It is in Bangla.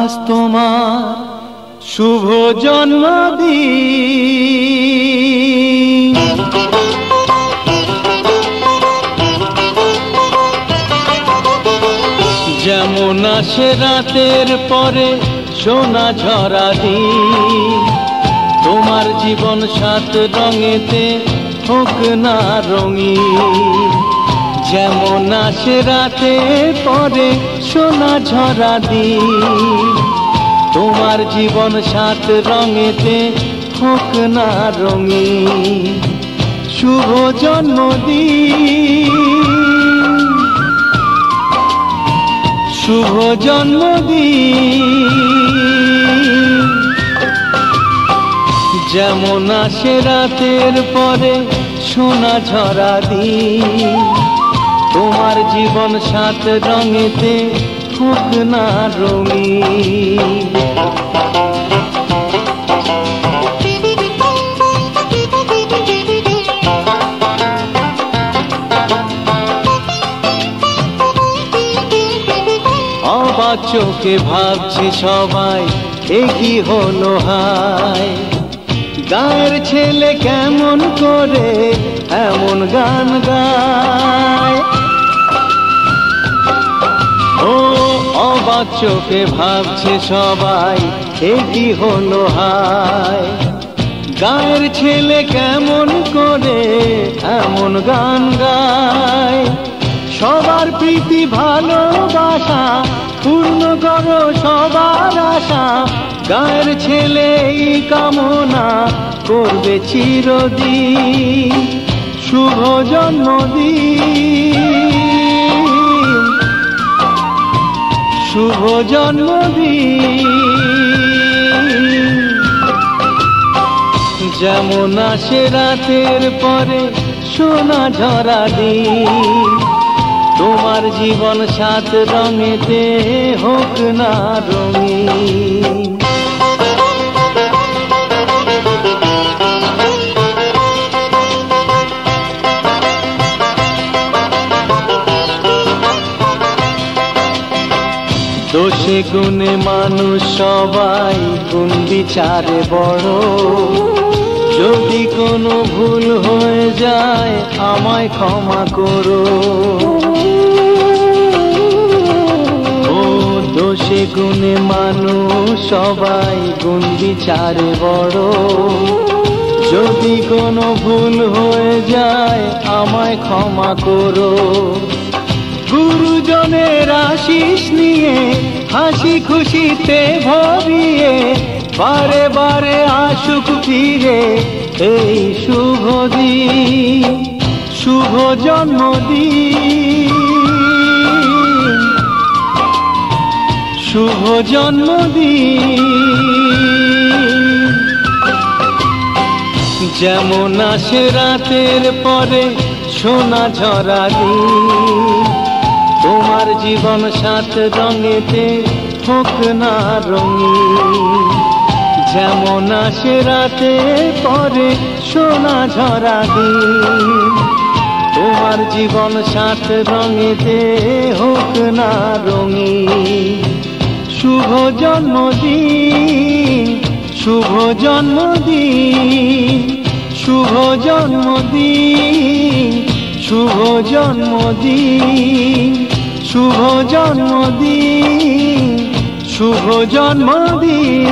আজ তোমার শুভ জন্মদিন। যেমন আসে রাতের পরে সোনা ঝরা দিন, তোমার জীবন সাত রঙেতে হোক না রঙিন। যেমন আসে রাতের পরে সোনা ঝরা দিন, তোমার জীবন সাত রঙেতে হোক না রঙিন। শুভ জন্মদিন, শুভ জন্মদিন। যেমন আসে রাতের পরে সোনা ঝরা দিন, তোমার জীবন সাত রঙেতে হোক না রঙিন। অবাক চোখে ভাবছে সবাই এ কি হলো হায়, গায়ের ছেলে কেমন করে এমন গান গায়। ও অবাক চোখে ভাবছে সবাই এ কি হলো হায়, গায়ের ছেলে কেমন করে এমন গান গায়। সবার প্রীতি ভালোবাসা পূর্ণ করো সবার আশা, গায়ের ছেলে এই কামনা করবে চিরদিন। শুভ জন্মদিন, শুভ জন্মদিন। যেমন আসে রাতের পরে সোনা ঝরা দিন, তোমার জীবন সাত রঙেতে হোক না রঙিন। দোষে গুণে মানুষ সবাই, গুণ বিচারে বড়। যদি কোনো ভুল হয়ে যায় আমায় ক্ষমা করো। ও দোষে গুণে মানুষ সবাই, গুণ বিচারে বড়। যদি কোনো ভুল হয়ে যায় আমায় ক্ষমা করো। গুরুজনের আশিস নিয়ে হাসি খুশিতে ভরিয়ে, বারে বারে আসুক ফিরে এই শুভ দিন। শুভ জন্মদিন, শুভ জন্মদিন। যেমন আসে রাতের পরে সোনা ঝরা দিন, তোমার জীবন সাত রঙেতে হোক না রঙিন। যেমন আসে রাতের পরে সোনা ঝরা দিন, তোমার জীবন সাত রঙেতে হোক না রঙিন। শুভ জন্মদিন, শুভ জন্মদিন, শুভ জন্মদিন, শুভ জন্মদিন, শুভ জন্মদিন, শুভ জন্মদিন।